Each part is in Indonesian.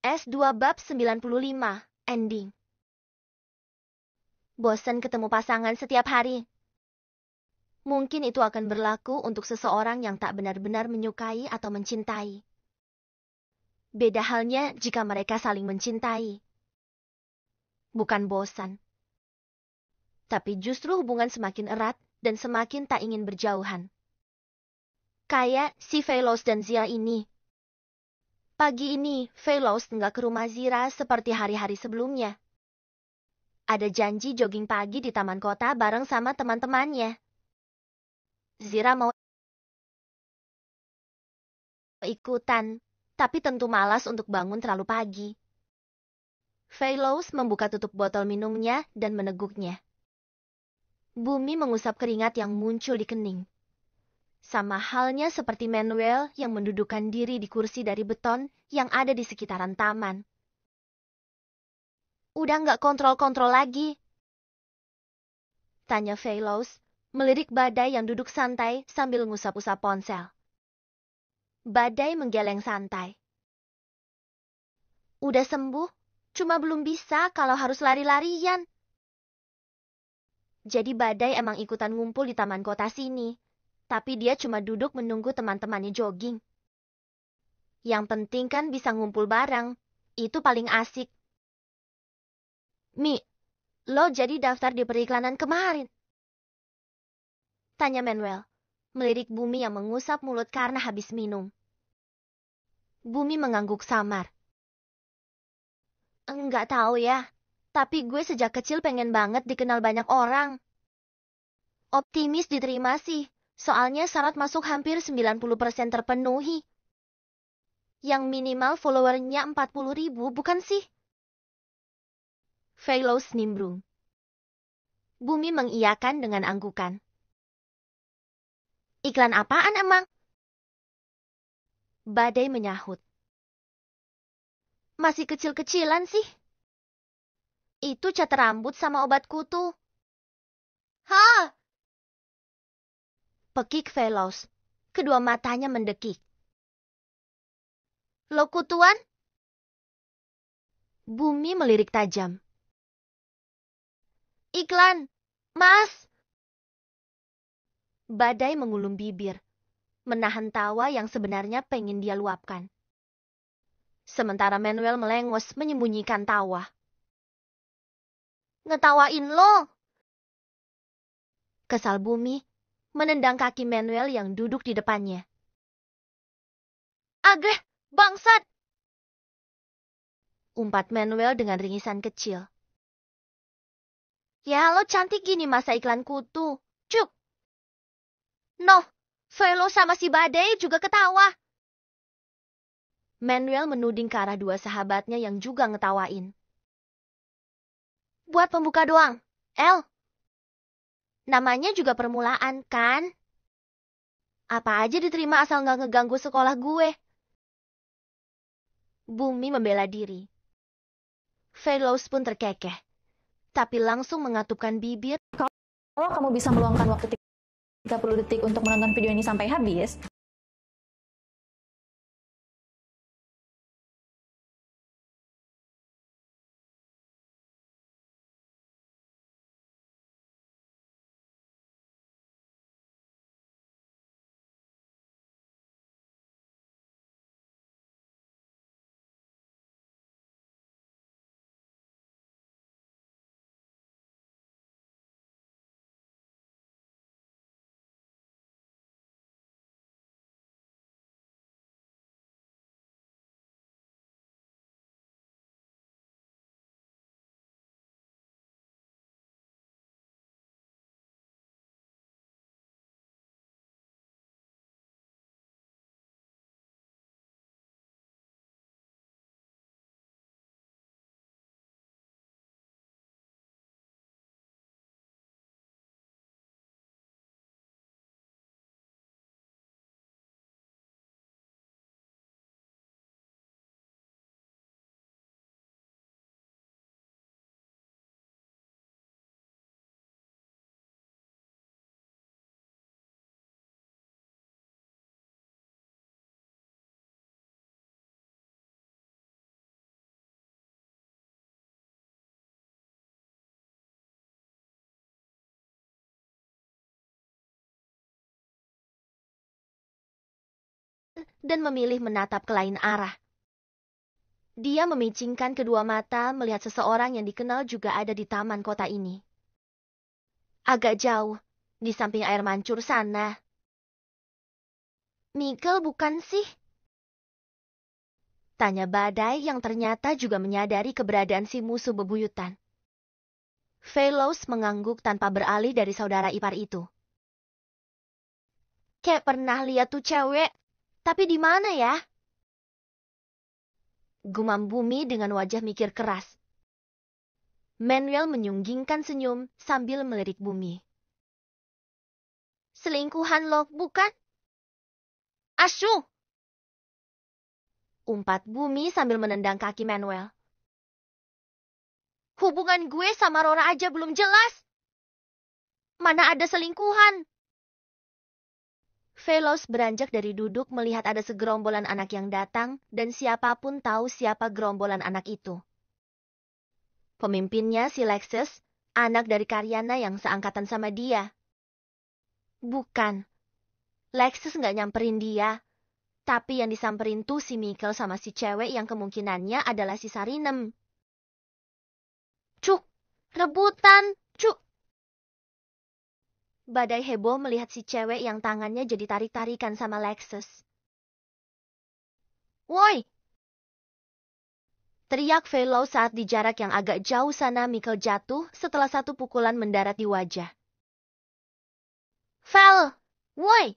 S2 bab 95, ending. Bosan ketemu pasangan setiap hari. Mungkin itu akan berlaku untuk seseorang yang tak benar-benar menyukai atau mencintai. Beda halnya jika mereka saling mencintai. Bukan bosan. Tapi justru hubungan semakin erat dan semakin tak ingin berjauhan. Kayak si Velos dan Zia ini. Pagi ini, Velos nggak ke rumah Zira seperti hari-hari sebelumnya. Ada janji jogging pagi di taman kota bareng sama teman-temannya. Zira mau ikutan, tapi tentu malas untuk bangun terlalu pagi. Velos membuka tutup botol minumnya dan meneguknya. Bumi mengusap keringat yang muncul di kening. Sama halnya seperti Manuel yang mendudukkan diri di kursi dari beton yang ada di sekitaran taman. Udah nggak kontrol-kontrol lagi? Tanya Velos, melirik Badai yang duduk santai sambil ngusap-usap ponsel. Badai menggeleng santai. Udah sembuh, cuma belum bisa kalau harus lari-larian. Jadi Badai emang ikutan ngumpul di taman kota sini. Tapi dia cuma duduk menunggu teman-temannya jogging. Yang penting kan bisa ngumpul bareng. Itu paling asik. Mi, lo jadi daftar di periklanan kemarin? Tanya Manuel, melirik Bumi yang mengusap mulut karena habis minum. Bumi mengangguk samar. Enggak tahu ya, tapi gue sejak kecil pengen banget dikenal banyak orang. Optimis diterima sih. Soalnya syarat masuk hampir 90% terpenuhi. Yang minimal followernya 40.000, bukan sih? Velos nimbrung. Bumi mengiyakan dengan anggukan. Iklan apaan emang? Badai menyahut. Masih kecil-kecilan sih. Itu cat rambut sama obat kutu. Hah? Pekik Velos. Kedua matanya mendekik. Lo kutuan? Bumi melirik tajam. Iklan, Mas. Badai mengulum bibir, menahan tawa yang sebenarnya pengen dia luapkan. Sementara Manuel melengos menyembunyikan tawa. Ngetawain lo. Kesal Bumi, menendang kaki Manuel yang duduk di depannya. Agreh, bangsat! Umpat Manuel dengan ringisan kecil. Ya lo cantik gini masa iklan kutu. Cuk! Noh, Velo sama si Badai juga ketawa. Manuel menuding ke arah dua sahabatnya yang juga ngetawain. Buat pembuka doang, El. Namanya juga permulaan, kan? Apa aja diterima asal nggak ngeganggu sekolah gue. Bumi membela diri. Velos pun terkekeh, tapi langsung mengatupkan bibir. Kalau kamu bisa meluangkan waktu 30 detik untuk menonton video ini sampai habis, dan memilih menatap ke lain arah. Dia memicingkan kedua mata melihat seseorang yang dikenal juga ada di taman kota ini. Agak jauh, di samping air mancur sana. Mikkel bukan sih? Tanya Badai yang ternyata juga menyadari keberadaan si musuh bebuyutan. Velos mengangguk tanpa beralih dari saudara ipar itu. Kayak pernah lihat tuh cewek, tapi di mana ya? Gumam Bumi dengan wajah mikir keras. Manuel menyunggingkan senyum sambil melirik Bumi. Selingkuhan lo, bukan? Asyuh! Umpat Bumi sambil menendang kaki Manuel. Hubungan gue sama Rora aja belum jelas. Mana ada selingkuhan? Velos beranjak dari duduk melihat ada segerombolan anak yang datang dan siapapun tahu siapa gerombolan anak itu. Pemimpinnya si Lexus, anak dari Karyana yang seangkatan sama dia. Bukan. Lexus nggak nyamperin dia. Tapi yang disamperin tuh si Mikkel sama si cewek yang kemungkinannya adalah si Sarinem. Cuk, rebutan, cuk. Badai heboh melihat si cewek yang tangannya jadi tarik-tarikan sama Lexus. Woi! Teriak Velo saat di jarak yang agak jauh sana Mikkel jatuh setelah satu pukulan mendarat di wajah. Vel! Woi!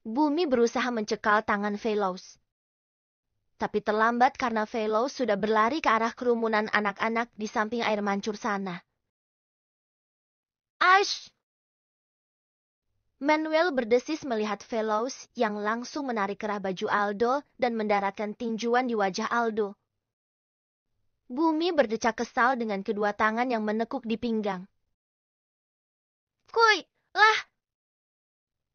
Bumi berusaha mencekal tangan Velos. Tapi terlambat karena Velos sudah berlari ke arah kerumunan anak-anak di samping air mancur sana. Aish! Manuel berdesis melihat Velos yang langsung menarik kerah baju Aldo dan mendaratkan tinjuan di wajah Aldo. Bumi berdecak kesal dengan kedua tangan yang menekuk di pinggang. Kuy, lah!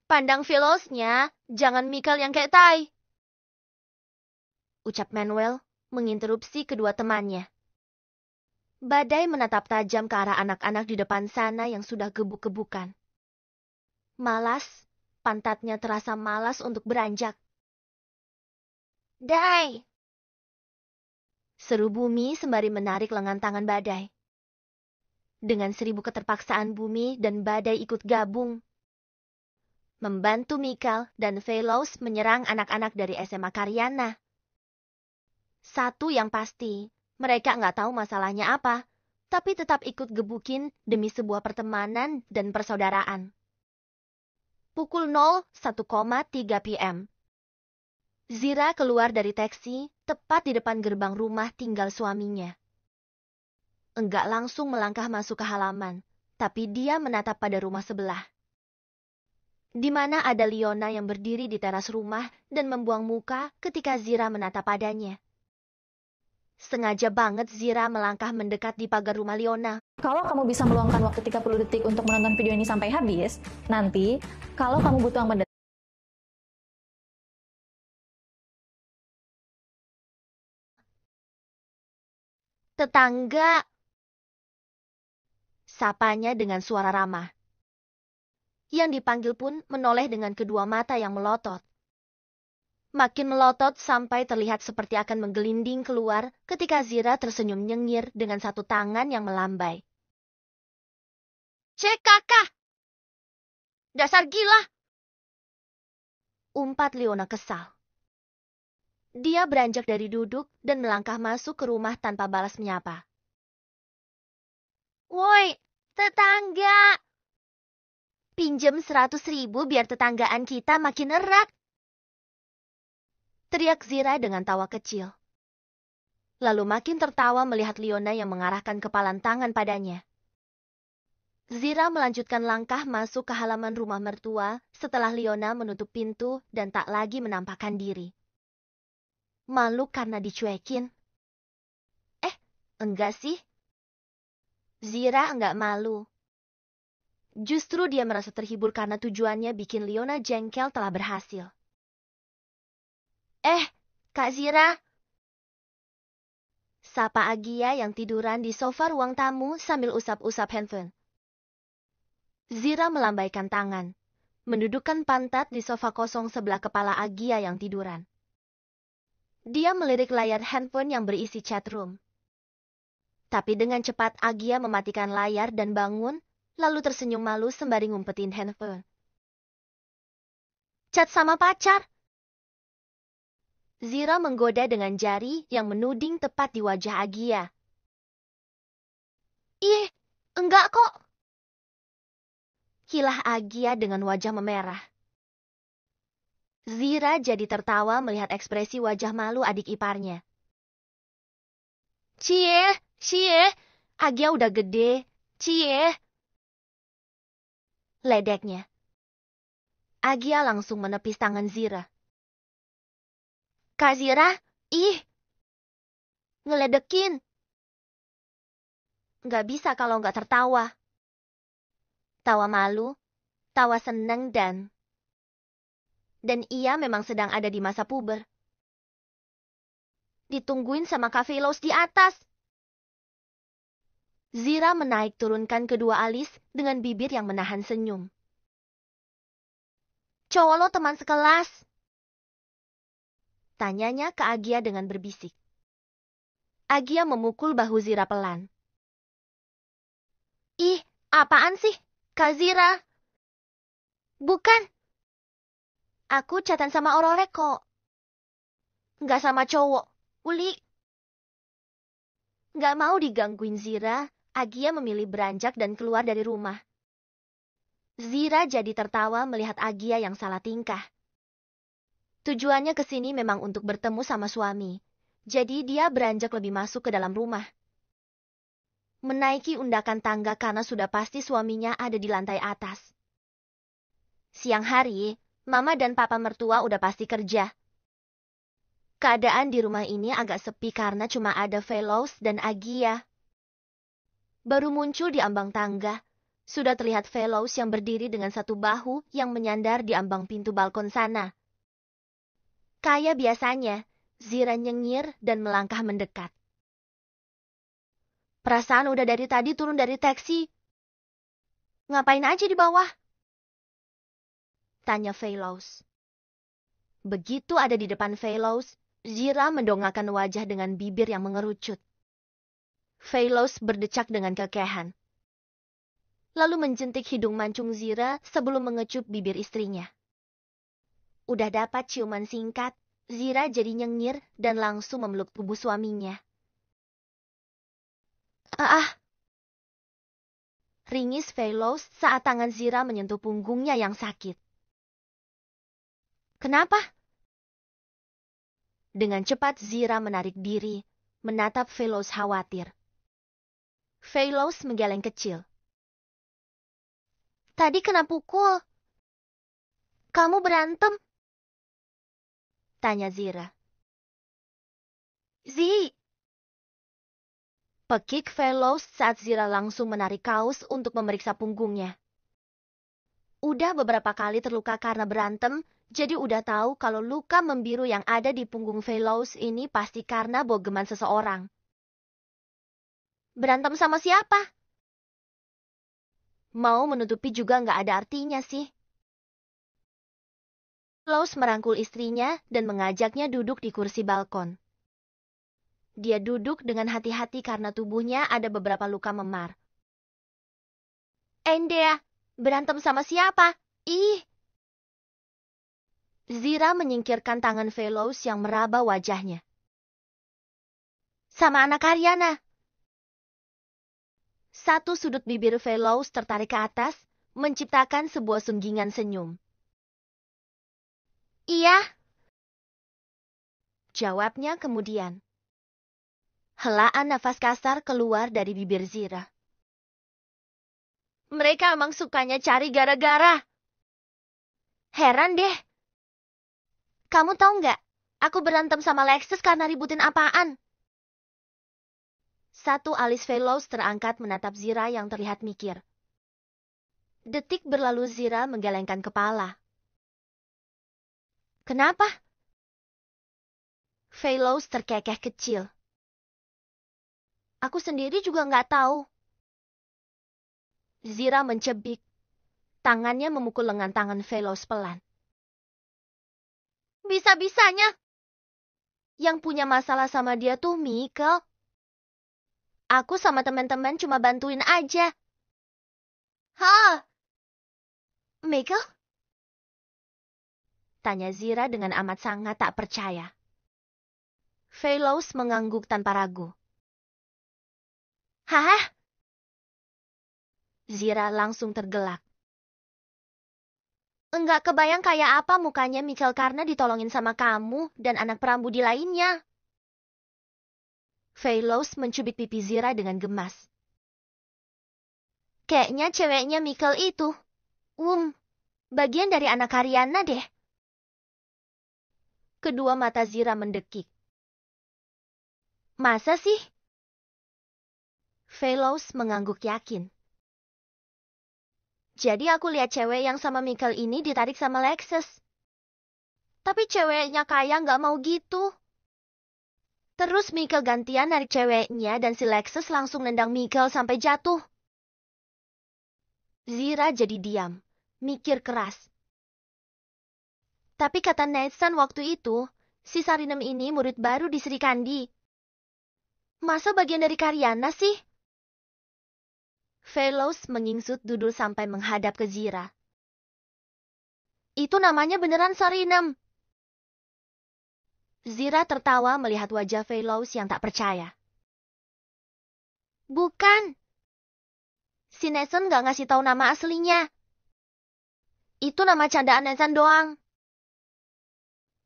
Pandang Velosnya, jangan Mikkel yang kayak tai. Ucap Manuel menginterupsi kedua temannya. Badai menatap tajam ke arah anak-anak di depan sana yang sudah gebuk-gebukan. Malas, pantatnya terasa malas untuk beranjak. Dai! Seru Bumi sembari menarik lengan tangan Badai. Dengan 1000 keterpaksaan Bumi dan Badai ikut gabung. Membantu Mikkel dan Velos menyerang anak-anak dari SMA Karyana. Satu yang pasti, mereka nggak tahu masalahnya apa, tapi tetap ikut gebukin demi sebuah pertemanan dan persaudaraan. Pukul 01,3 PM. Zira keluar dari taksi tepat di depan gerbang rumah tinggal suaminya. Enggak langsung melangkah masuk ke halaman, tapi dia menatap pada rumah sebelah. Di mana ada Liona yang berdiri di teras rumah dan membuang muka ketika Zira menatap padanya. Sengaja banget Zira melangkah mendekat di pagar rumah Liona. Kalau kamu bisa meluangkan waktu 30 detik untuk menonton video ini sampai habis, nanti kalau kamu butuh yang mendekat, Tetangga! Sapanya dengan suara ramah. Yang dipanggil pun menoleh dengan kedua mata yang melotot. Makin melotot sampai terlihat seperti akan menggelinding keluar ketika Zira tersenyum nyengir dengan satu tangan yang melambai. Cek kakak! Dasar gila! Umpat Liona kesal. Dia beranjak dari duduk dan melangkah masuk ke rumah tanpa balas menyapa. Woi, tetangga! Pinjem 100.000 biar tetanggaan kita makin erat. Teriak Zira dengan tawa kecil. Lalu makin tertawa melihat Liona yang mengarahkan kepalan tangan padanya. Zira melanjutkan langkah masuk ke halaman rumah mertua setelah Liona menutup pintu dan tak lagi menampakkan diri. Malu karena dicuekin. Enggak sih. Zira enggak malu. Justru dia merasa terhibur karena tujuannya bikin Liona jengkel telah berhasil. Kak Zira. Sapa Agia yang tiduran di sofa ruang tamu sambil usap-usap handphone. Zira melambaikan tangan. mendudukkan pantat di sofa kosong sebelah kepala Agia yang tiduran. Dia melirik layar handphone yang berisi chat room. Tapi dengan cepat Agia mematikan layar dan bangun, lalu tersenyum malu sembari ngumpetin handphone. Chat sama pacar? Zira menggoda dengan jari yang menuding tepat di wajah Agia. Ih, enggak kok. Kilah Agia dengan wajah memerah. Zira jadi tertawa melihat ekspresi wajah malu adik iparnya. Cie, Agia udah gede, cie. Ledeknya. Agia langsung menepis tangan Zira. Kak Zira, ih. Ngeledekin. Nggak bisa kalau nggak tertawa. Tawa malu, tawa seneng dan ia memang sedang ada di masa puber. Ditungguin sama Kak Velos di atas. Zira menaik turunkan kedua alis dengan bibir yang menahan senyum. Cowok lo teman sekelas? Tanyanya ke Agia dengan berbisik. Agia memukul bahu Zira pelan. Ih, apaan sih, Kak Zira? Bukan. Aku chatan sama Aurore kok. Nggak sama cowok, Uli. Nggak mau digangguin Zira, Agia memilih beranjak dan keluar dari rumah. Zira jadi tertawa melihat Agia yang salah tingkah. Tujuannya ke sini memang untuk bertemu sama suami. Jadi dia beranjak lebih masuk ke dalam rumah. Menaiki undakan tangga karena sudah pasti suaminya ada di lantai atas. Siang hari, Mama dan Papa mertua udah pasti kerja. Keadaan di rumah ini agak sepi karena cuma ada Velos dan Agia. Baru muncul di ambang tangga, sudah terlihat Velos yang berdiri dengan satu bahu yang menyandar di ambang pintu balkon sana. Kayak biasanya, Zira nyengir dan melangkah mendekat. Perasaan udah dari tadi turun dari taksi. Ngapain aja di bawah? Tanya Velos. Begitu ada di depan Velos, Zira mendongakkan wajah dengan bibir yang mengerucut. Velos berdecak dengan kekehan. Lalu menjentik hidung mancung Zira sebelum mengecup bibir istrinya. Udah dapat ciuman singkat, Zira jadi nyengir dan langsung memeluk tubuh suaminya. Ringis Velos saat tangan Zira menyentuh punggungnya yang sakit. Kenapa? Dengan cepat Zira menarik diri, menatap Velos khawatir. Velos menggeleng kecil. Tadi kena pukul. Kamu berantem? Tanya Zira. Pekik Velos saat Zira langsung menarik kaos untuk memeriksa punggungnya. Udah beberapa kali terluka karena berantem, jadi udah tahu kalau luka membiru yang ada di punggung Velos ini pasti karena bogeman seseorang. Berantem sama siapa? Mau menutupi juga nggak ada artinya sih. Velos merangkul istrinya dan mengajaknya duduk di kursi balkon. Dia duduk dengan hati-hati karena tubuhnya ada beberapa luka memar. Endea, berantem sama siapa? Ih! Zira menyingkirkan tangan Velos yang meraba wajahnya. Sama anak Aryana. Satu sudut bibir Velos tertarik ke atas, menciptakan sebuah sunggingan senyum. Iya. Jawabnya kemudian. Helaan nafas kasar keluar dari bibir Zira. Mereka emang sukanya cari gara-gara. Heran deh. Kamu tahu nggak? Aku berantem sama Lexus karena ributin apaan? Satu alis Velos terangkat menatap Zira yang terlihat mikir. Detik berlalu Zira menggelengkan kepala. Kenapa? Velos terkekeh kecil. Aku sendiri juga nggak tahu. Zira mencebik. Tangannya memukul lengan tangan Velos pelan. Bisa-bisanya. Yang punya masalah sama dia tuh Michael. Aku sama teman-teman cuma bantuin aja. Hah? Michael? Tanya Zira dengan amat sangat tak percaya. Velos mengangguk tanpa ragu. Hah? Zira langsung tergelak. Enggak kebayang kayak apa mukanya Michael karena ditolongin sama kamu dan anak perambudi lainnya. Velos mencubit pipi Zira dengan gemas. Kayaknya ceweknya Michael itu. Bagian dari anak Haryana deh. Kedua mata Zira mendekik. Masa sih? Velos mengangguk yakin. Jadi aku lihat cewek yang sama Michael ini ditarik sama Lexus. Tapi ceweknya kaya nggak mau gitu. Terus Michael gantian narik ceweknya dan si Lexus langsung nendang Michael sampai jatuh. Zira jadi diam, mikir keras. Tapi kata Nathan waktu itu, si Sarinem ini murid baru di Sri Kandi. Masa bagian dari Karyana sih? Velos mengingsut dudul sampai menghadap ke Zira. Itu namanya beneran Sarinem. Zira tertawa melihat wajah Velos yang tak percaya. Bukan. Si Nathan gak ngasih tahu nama aslinya. Itu nama candaan Nathan doang.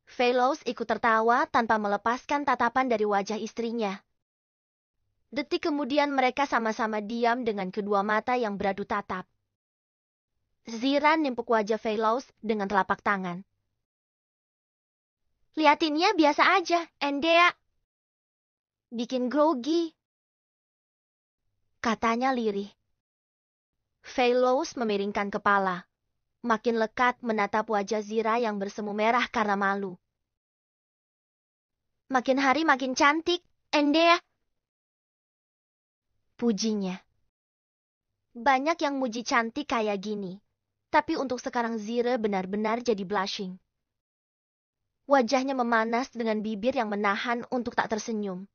Velos ikut tertawa tanpa melepaskan tatapan dari wajah istrinya. Detik kemudian mereka sama-sama diam dengan kedua mata yang beradu tatap. Zira nimpuk wajah Velos dengan telapak tangan. Liatinnya biasa aja, Endea. Bikin grogi. Katanya lirih. Velos memiringkan kepala. Makin lekat menatap wajah Zira yang bersemu merah karena malu. Makin hari makin cantik, Endea. Pujinya. Banyak yang muji cantik kayak gini. Tapi untuk sekarang Zira benar-benar jadi blushing. Wajahnya memanas dengan bibir yang menahan untuk tak tersenyum.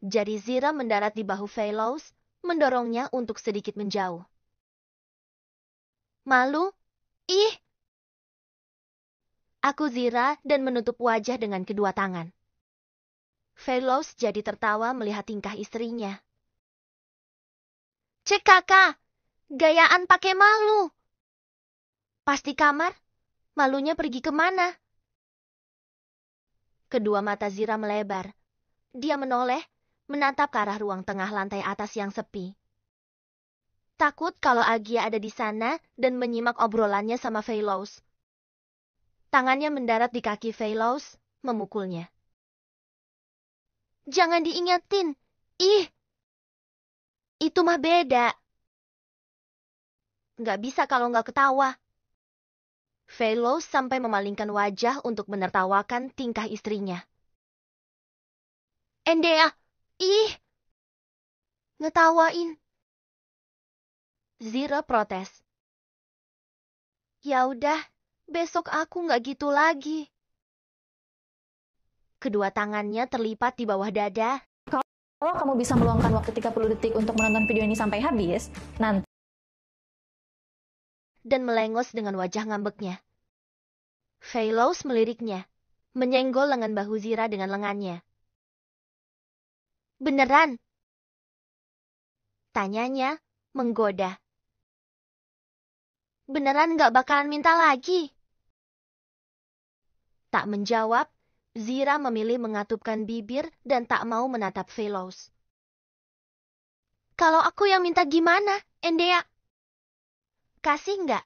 Jari Zira mendarat di bahu Velos, mendorongnya untuk sedikit menjauh. Malu? Ih! Aku Zira dan menutup wajah dengan kedua tangan. Velos jadi tertawa melihat tingkah istrinya. Cek kakak, gayaan pakai malu. Pas di kamar, malunya pergi kemana? Kedua mata Zira melebar. Dia menoleh, menatap ke arah ruang tengah lantai atas yang sepi. Takut kalau Agia ada di sana dan menyimak obrolannya sama Velos. Tangannya mendarat di kaki Velos, memukulnya. Jangan diingetin. Ih! Itu mah beda. Nggak bisa kalau nggak ketawa. Velos sampai memalingkan wajah untuk menertawakan tingkah istrinya. Endea! Ih! Ngetawain. Zira protes. Ya udah, besok aku nggak gitu lagi. Kedua tangannya terlipat di bawah dada. Kalau kamu bisa meluangkan waktu 30 detik untuk menonton video ini sampai habis, nanti Dan melengos dengan wajah ngambeknya. Velos meliriknya, menyenggol lengan bahu Zira dengan lengannya. Beneran? Tanyanya, menggoda. Beneran gak bakalan minta lagi? Tak menjawab, Zira memilih mengatupkan bibir dan tak mau menatap Velos. Kalau aku yang minta gimana, Endea? Kasih nggak?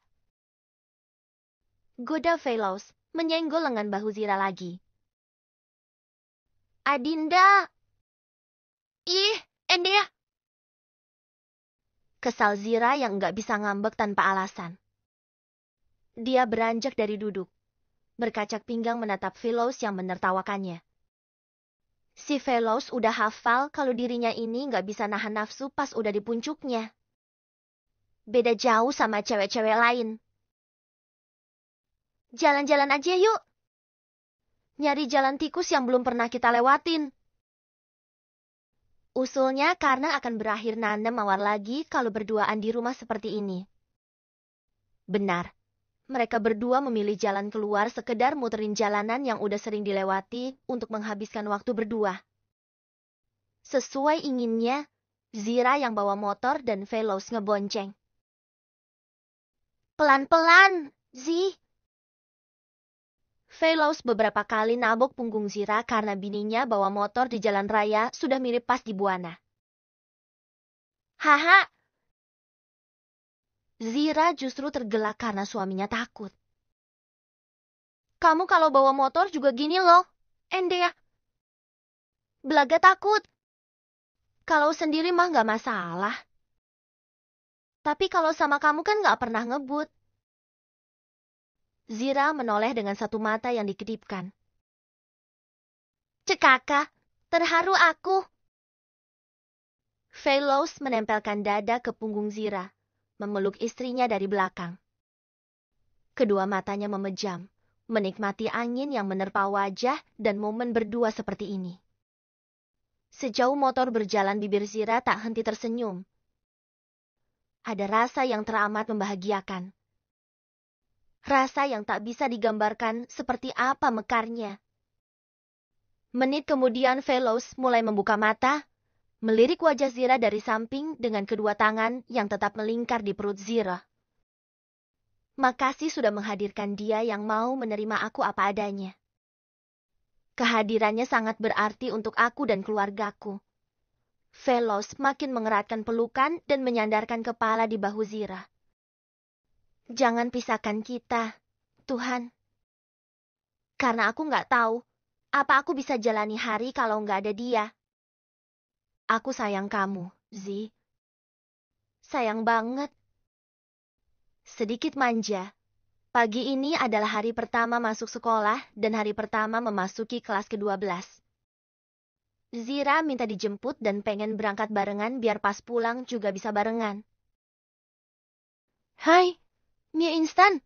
Goda Velos, menyenggol lengan bahu Zira lagi. Adinda! Ih, Endea! Kesal Zira yang nggak bisa ngambek tanpa alasan. Dia beranjak dari duduk. Berkacak pinggang menatap Velos yang menertawakannya. Si Velos udah hafal kalau dirinya ini nggak bisa nahan nafsu pas udah di puncuknya. Beda jauh sama cewek-cewek lain. Jalan-jalan aja yuk. Nyari jalan tikus yang belum pernah kita lewatin. Usulnya karena akan berakhir nanem mawar lagi kalau berduaan di rumah seperti ini. Benar. Mereka berdua memilih jalan keluar sekedar muterin jalanan yang udah sering dilewati untuk menghabiskan waktu berdua. Sesuai inginnya, Zira yang bawa motor dan Veloz ngebonceng. Pelan-pelan, Zi. Veloz beberapa kali nabok punggung Zira karena bininya bawa motor di jalan raya sudah mirip pas di Buana. Haha. Zira justru tergelak karena suaminya takut. Kamu kalau bawa motor juga gini loh, Endea. Belaga takut. Kalau sendiri mah gak masalah. Tapi kalau sama kamu kan gak pernah ngebut. Zira menoleh dengan satu mata yang dikedipkan. Cekaka, terharu aku. Veloz menempelkan dada ke punggung Zira, memeluk istrinya dari belakang. Kedua matanya memejam, menikmati angin yang menerpa wajah dan momen berdua seperti ini. Sejauh motor berjalan, bibir Zira tak henti tersenyum. Ada rasa yang teramat membahagiakan. Rasa yang tak bisa digambarkan seperti apa mekarnya. Menit kemudian Veloz mulai membuka mata, melirik wajah Zira dari samping dengan kedua tangan yang tetap melingkar di perut Zira. Makasih sudah menghadirkan dia yang mau menerima aku apa adanya. Kehadirannya sangat berarti untuk aku dan keluargaku. Veloz makin mengeratkan pelukan dan menyandarkan kepala di bahu Zira. Jangan pisahkan kita, Tuhan. Karena aku nggak tahu apa aku bisa jalani hari kalau nggak ada dia. Aku sayang kamu, Zi. Sayang banget. Sedikit manja. Pagi ini adalah hari pertama masuk sekolah dan hari pertama memasuki kelas ke-12. Zira minta dijemput dan pengen berangkat barengan biar pas pulang juga bisa barengan. Hai, mie instan.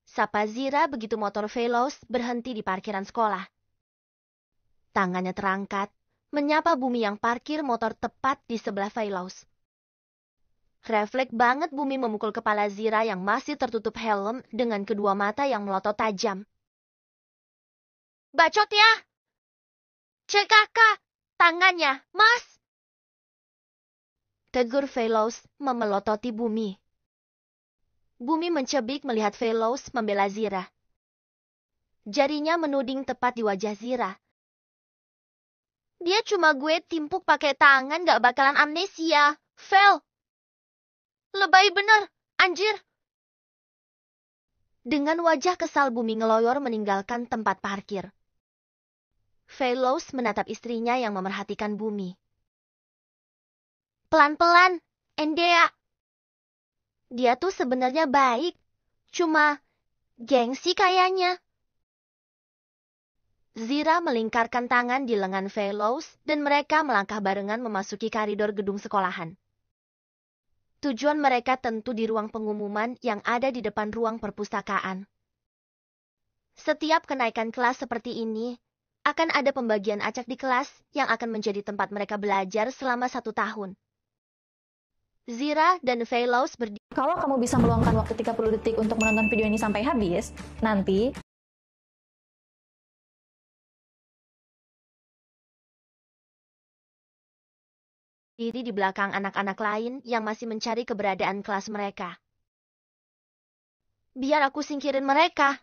Sapa Zira begitu motor Veloz berhenti di parkiran sekolah. Tangannya terangkat, menyapa Bumi yang parkir motor tepat di sebelah Veloz. Refleks banget Bumi memukul kepala Zira yang masih tertutup helm dengan kedua mata yang melotot tajam. Bacot ya! Cek kakak, tangannya, Mas! Tegur Veloz memelototi Bumi. Bumi mencebik melihat Veloz membela Zira. Jarinya menuding tepat di wajah Zira. Dia cuma gue timpuk pakai tangan gak bakalan amnesia, Vel. Lebay bener, anjir. Dengan wajah kesal Bumi ngeloyor meninggalkan tempat parkir. Veloz menatap istrinya yang memerhatikan Bumi. Pelan-pelan, Endea. Dia tuh sebenarnya baik, cuma gengsi kayaknya. Zira melingkarkan tangan di lengan Veloz dan mereka melangkah barengan memasuki koridor gedung sekolahan. Tujuan mereka tentu di ruang pengumuman yang ada di depan ruang perpustakaan. Setiap kenaikan kelas seperti ini, akan ada pembagian acak di kelas yang akan menjadi tempat mereka belajar selama 1 tahun. Zira dan Veloz berdiri. Kalau kamu bisa meluangkan waktu 30 detik untuk menonton video ini sampai habis, nanti di belakang anak-anak lain yang masih mencari keberadaan kelas mereka. Biar aku singkirin mereka,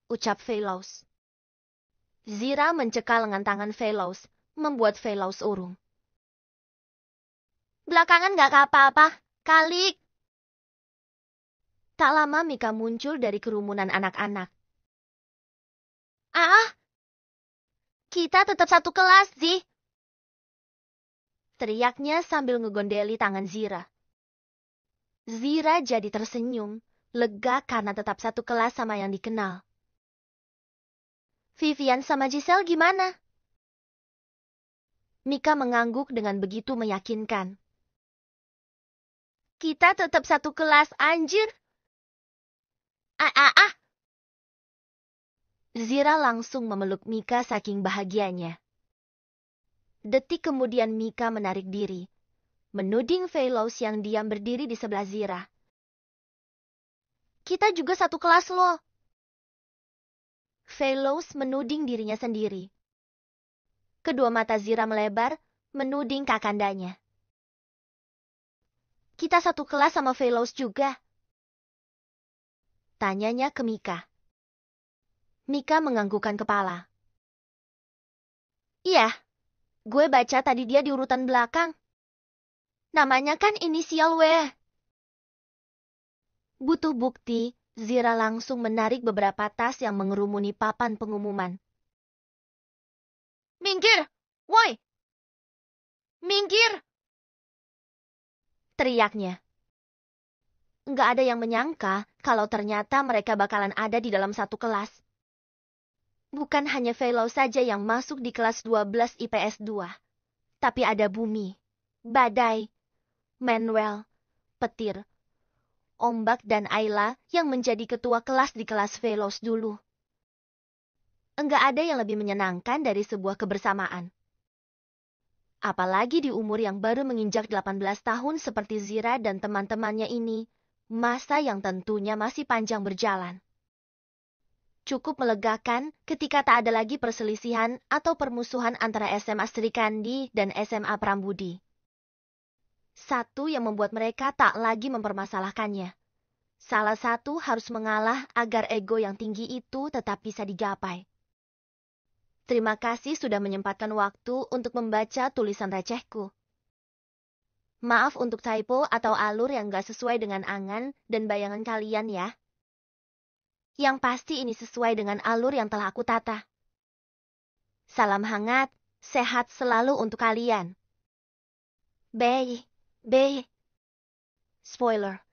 ucap Veloz. Zira mencekal lengan tangan Veloz, membuat Veloz urung. Belakangan gak apa-apa, Kalik. Tak lama Mika muncul dari kerumunan anak-anak. Kita tetap satu kelas, Zi. Teriaknya sambil ngegondeli tangan Zira. Zira jadi tersenyum, lega karena tetap satu kelas sama yang dikenal. Vivian sama Giselle gimana? Mika mengangguk dengan begitu meyakinkan. Kita tetap satu kelas, anjir. Ah. Zira langsung memeluk Mika saking bahagianya. Detik kemudian Mika menarik diri, menuding Veloz yang diam berdiri di sebelah Zira. Kita juga satu kelas loh. Veloz menuding dirinya sendiri. Kedua mata Zira melebar, menuding kakandanya. Kita satu kelas sama Veloz juga. Tanyanya ke Mika. Mika menganggukkan kepala. Iya, gue baca tadi dia di urutan belakang. Namanya kan inisial W. Butuh bukti, Zira langsung menarik beberapa tas yang mengerumuni papan pengumuman. Minggir, woi! Minggir! Teriaknya. Nggak ada yang menyangka kalau ternyata mereka bakalan ada di dalam satu kelas. Bukan hanya Veloz saja yang masuk di kelas 12 IPS 2. Tapi ada Bumi, Badai, Manuel, Petir, Ombak dan Ayla yang menjadi ketua kelas di kelas Veloz dulu. Enggak ada yang lebih menyenangkan dari sebuah kebersamaan. Apalagi di umur yang baru menginjak 18 tahun seperti Zira dan teman-temannya ini, masa yang tentunya masih panjang berjalan. Cukup melegakan ketika tak ada lagi perselisihan atau permusuhan antara SMA Sri Kandi dan SMA Prambudi. Satu yang membuat mereka tak lagi mempermasalahkannya. Salah satu harus mengalah agar ego yang tinggi itu tetap bisa digapai. Terima kasih sudah menyempatkan waktu untuk membaca tulisan recehku. Maaf untuk typo atau alur yang gak sesuai dengan angan dan bayangan kalian ya. Yang pasti ini sesuai dengan alur yang telah aku tata. Salam hangat, sehat selalu untuk kalian. Bye. Spoiler.